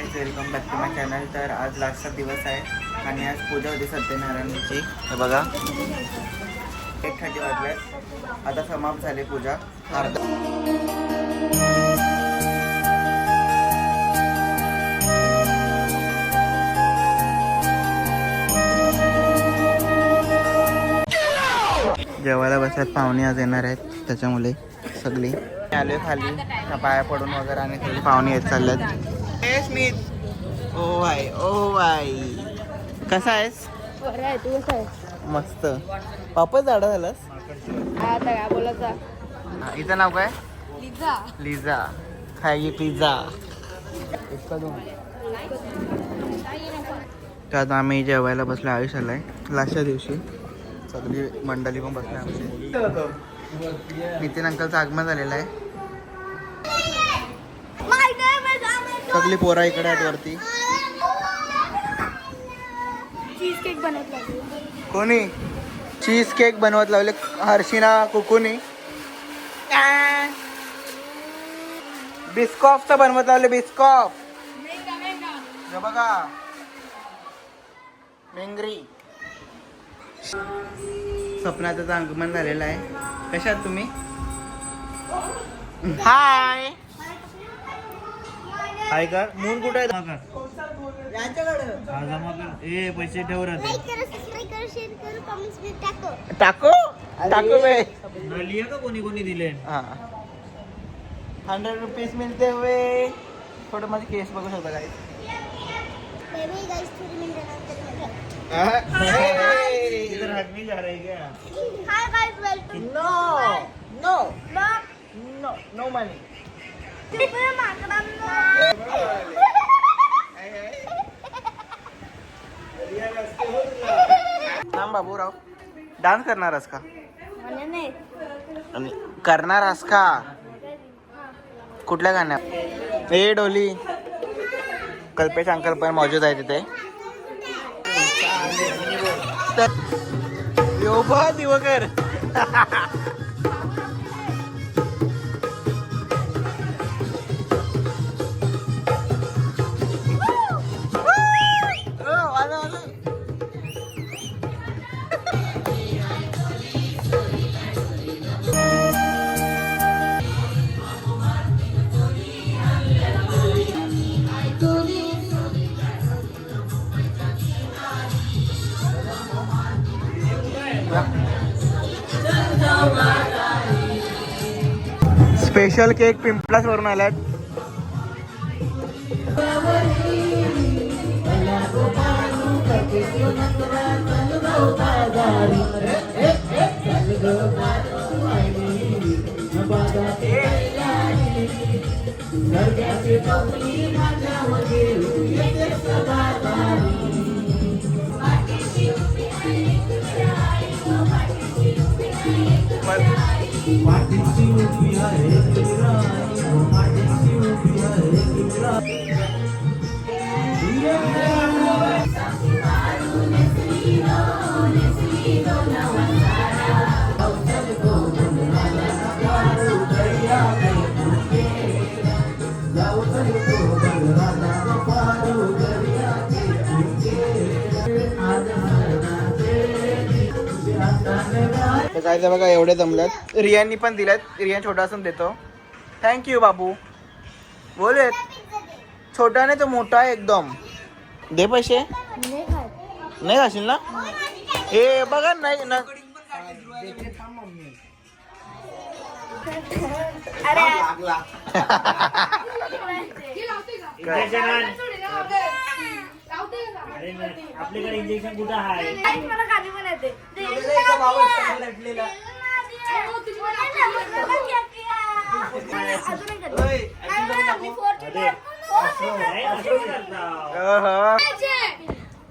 Guys, welcome back to my channel. तर आज लास्टचा दिवस आहे आणि आज पूजा होती सत्यनारायणची. हे बघा 8:30 वाजल्यात. आता समाप्त झाली पूजा. जेवायला बसल्यात. पाहुणे आज येणार आहेत त्याच्यामुळे सगळी आले खाली पाया पडून वगैरे आणि सगळी पाहुणे येत चालल्यात. हे स्मित, ओ भाई ओ भाई, कसा आहेस? तू कसा आहेस? मस्त. वापस झाडा झालास? आता काय बोलायचा? हिचं नाव काय? लिझा. लिझा. खाई पिझ्झा. तर आता आम्ही जेवायला बसलो. आयुष आलाय लास्टच्या दिवशी. सगळी मंडळी पण बसली आमची. नितीन अंकलचं आगमन झालेलं आहे. सगळी पोरा इकडे आहेत वरती. चीज केक बनवला. कोणी चीज केक बनवत लावले? हर्षिना कुकुनी. बिस्कॉफचं बनवत लावले. बिस्कॉफ बघा. मेंगरी. स्वप्नाचं आगमन झालेलं आहे. कशात तुम्ही? हाय हाय कर. मून कुठे आहे? पैसे ठेव टाको टाको बे. लिया का कोणी कोणी दिले? हाँ 100 रुपीज मिलते हुए. थोडं माझी केस बघू शकता काय? इधर हट नहीं जा रही क्या? Hi guys, welcome. No no no no money. थांब बाबूराव, डान्स करणारस का? आणि करणारस का? कुठल्या गाण्यात? ए डोली. कल्पेश अंकल पण मौजूद आहे तिथे. योबा दिवकर. स्पेशल केक पिंपलास वरून आल्यात. काय ते बघा एवढे जमल्यात. रियानी पण दिल्यात. रियान छोटा असून देतो. थँक्यू बाबू. बोलेत छोटा नाही तो मोठा आहे एकदम. दे पैसे. नाही खाशील ना? हे बघा नाही ना. आपल्याकडे इंजेक्शन कुठं आहे?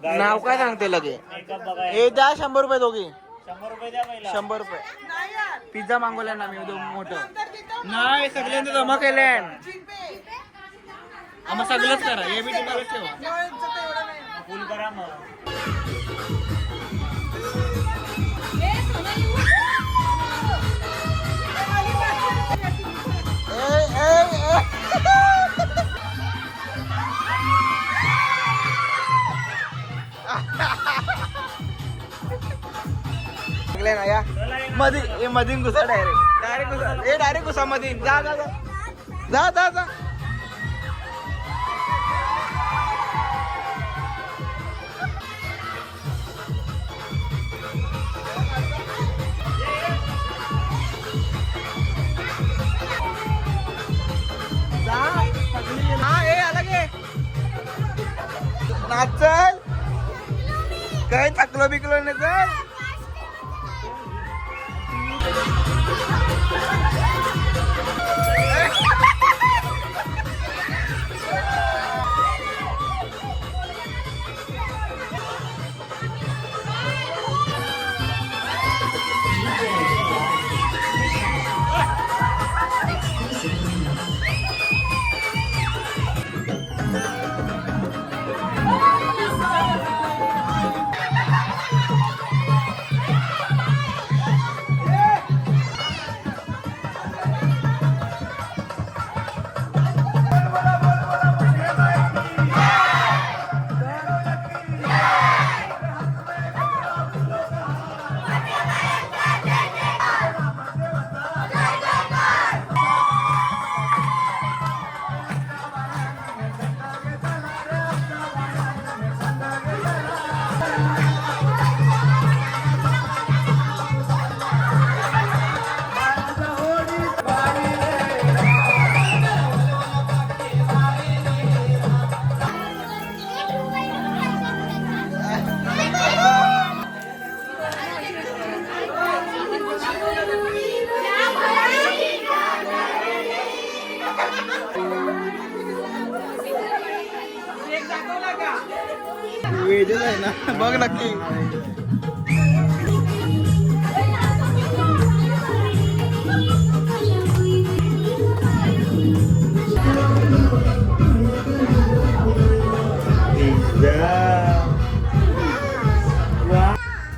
नाव काय सांगते लगे? हे द्या 100 रुपये दोघी. 100 रुपये द्या पहिला. 100 रुपये. पिझ्झा मागवला ना मी मोठं. नाही सगळ्यांचं जमा केले. मग सगळंच करा. हे बी तुम्हाला ठेवा. फुल करा मग. लागले ना या मध्ये मधीन घुसा डायरेक्ट घुसा डायरेक्ट घुसा मधीन जा जा जा जा जा जा नाचल काय थकलो बिकलो नाही चल वेगळं आहे ना बघ नक्की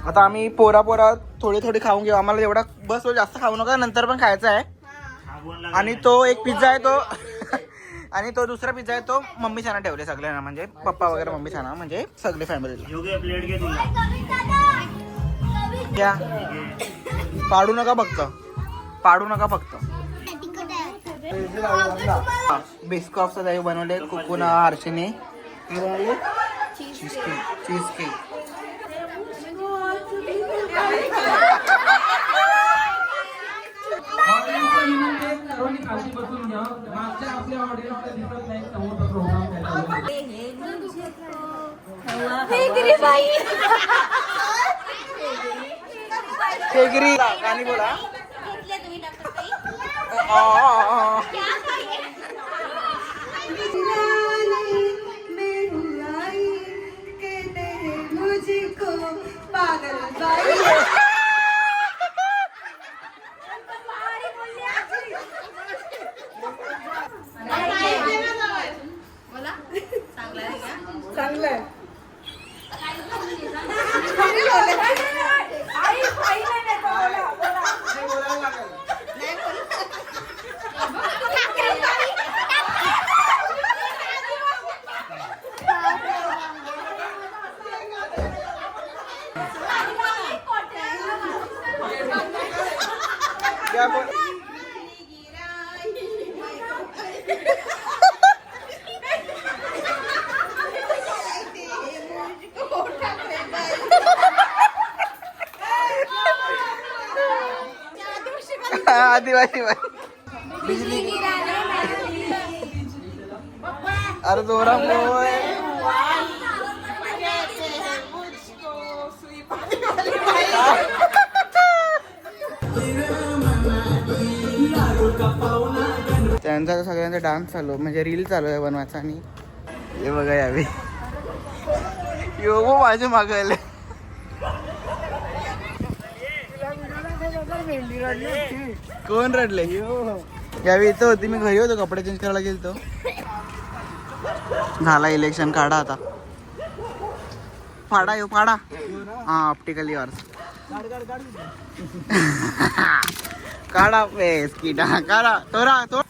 आता आम्ही पोरा थोडी थोडी खाऊन घेऊ आम्हाला एवढा बस जास्त खाऊ नका नंतर पण खायचा आहे आणि तो एक पिझ्झा आहे तो आणि तो दुसरा पिझ्झा आहे तो मम्मी छाना ठेवले सगळ्यांना म्हणजे पप्पा वगैरे मम्मी छाना म्हणजे सगळे फॅमिलीला प्लेट घे तुला क्या पाडू नका फक्त बिस्कॉफचा दही बनवले कुकुना हर्षीने चीज केक केगिरी गाणी बोला क्या बोल आदिवासी बिजली अरे जोरा बोल त्यांचा सगळ्यांचा डान्स चालू म्हणजे रील चालू आहे बनवायचा आणि हे बघा यावे यो माझे मागवले कोण रडले यावेळी इथं होती मी घरी होतो कपडे चेंज करायला गेलो झाला इलेक्शन काढा आता फाडा येऊ फाडा हा ऑप्टिकल इयर्स काढा पेस किडा काढा तोरा तो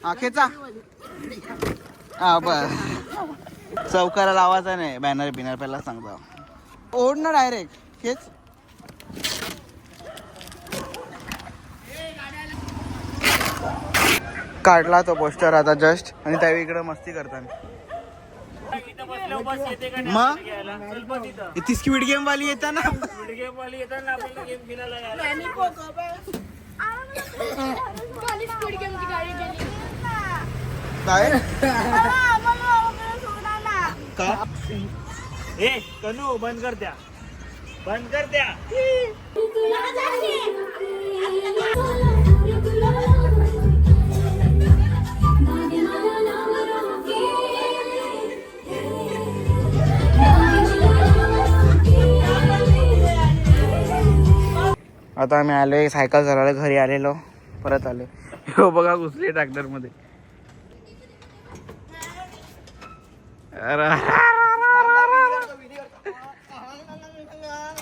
हा खेचा हा बस चौकाला लावायचा नाही बॅनर बिनर पहिला सांगतो. ओढ ना डायरेक्ट हेच. काढला तो पोस्टर आता जस्ट आणि त्या इकडे मस्ती करताना. इथं बसल्यावर बस येते का मग? नाही घ्यायला? चल बस इथं. ती स्क्विड गेम वाली येतात ना. व्हिडिओ गेम वाली येतात ना आपल्याला गेम खेळायला यायला. स्पीड गेमची गाडी गेली. काय आम्हाला वगैरे सोडा ना. का ए कनू बंद कर द्या, बंद कर द्या. आता आम्ही आलोय सायकल चालवायला, घरी आलेलो परत आले. हो बघा घुसले ट्रॅक्टर मध्ये.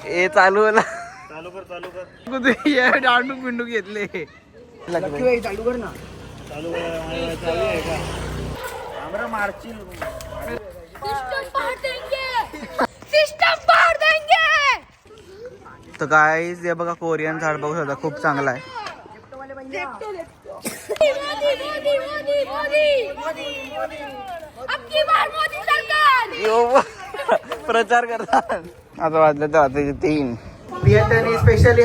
ए चालू होला चालू कर, चालू कर, कुठे डांडू पिंडू घेतले. चालू कर ना. चालू आहे का? आम्हाला मारशील. सिस्टम पार देंगे. तर गाईज हे बघा कोरियन झाड बघू शकता, खूप चांगला आहे. अबकी बार मोदी सरकार. प्रचार करतात. आता वाजले तर आता 3. प्रियंकाने स्पेशली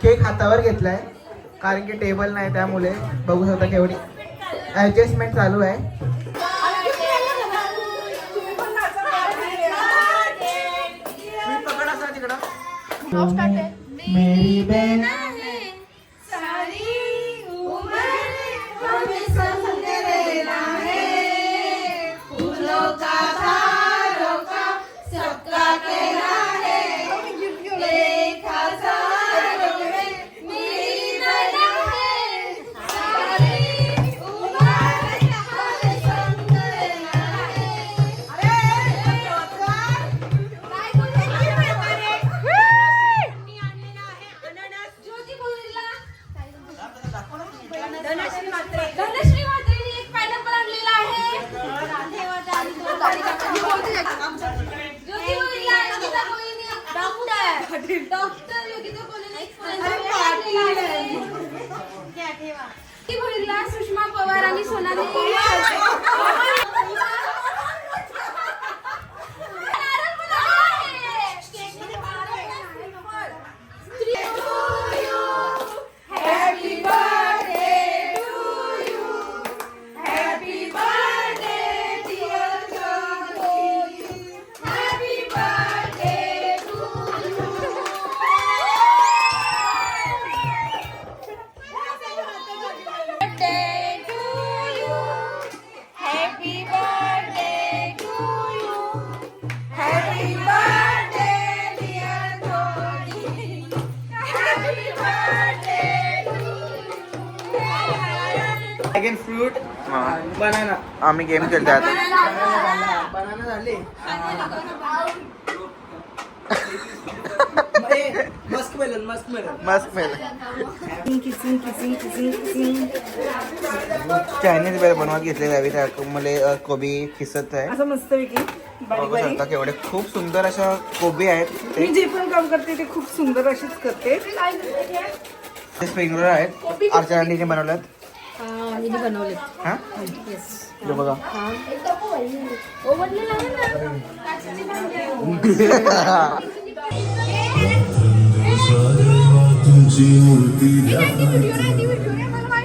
केक हातावर घेतलाय कारण की टेबल नाही, त्यामुळे बघू शकता केवढी ऍडजस्टमेंट चालू आहे. मेरी बहन धनश्री म्हात्रेने एक पायनॅपल आणलेला आहे. ज्योती बोलला योगिता कोहलीने डॉक्टर योगिता कोहलीने एक पायनॅपल आणलेला आहे. ती बोलला सुषमा पवार आणि सोनाली अगेन फ्रूट बनाना. आम्ही गेम खेळतो आता. बनाना झाले. Musk melon. चायनीज बेल बनवत घेतले जावी. मला कोबी खिसत आहे असं मस्तपैकी बघू शकता केवढे खूप सुंदर अशा कोबी आहेत. मी जे पण काम करते ते खूप सुंदर अशीच करते. ते स्प्रिंग रोल आहेत अर्चनाने बनवल्यात. बनवले हा हे बघा.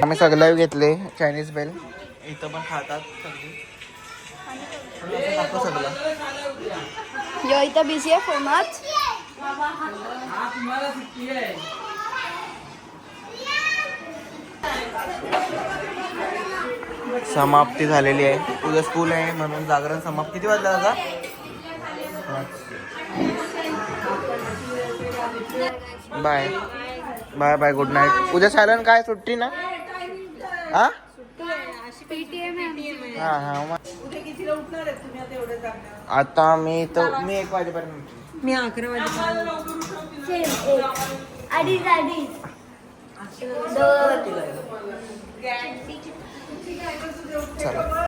आम्ही सगळं घेतले चायनीज बेल. इथं पण खातात सगळं. यो इथं बिझी आहे फोनात. समाप्ती झालेली आहे. उद्या स्कूल आहे म्हणून जागरण समाप्त. किती वाजला दादा? Bye bye bye, good night. उद्या सायलन काय सुट्टी ना? हा हा हा. आता मी 1 वाजेपर्यंत. मी 11 वाजेपर्यंत. चला.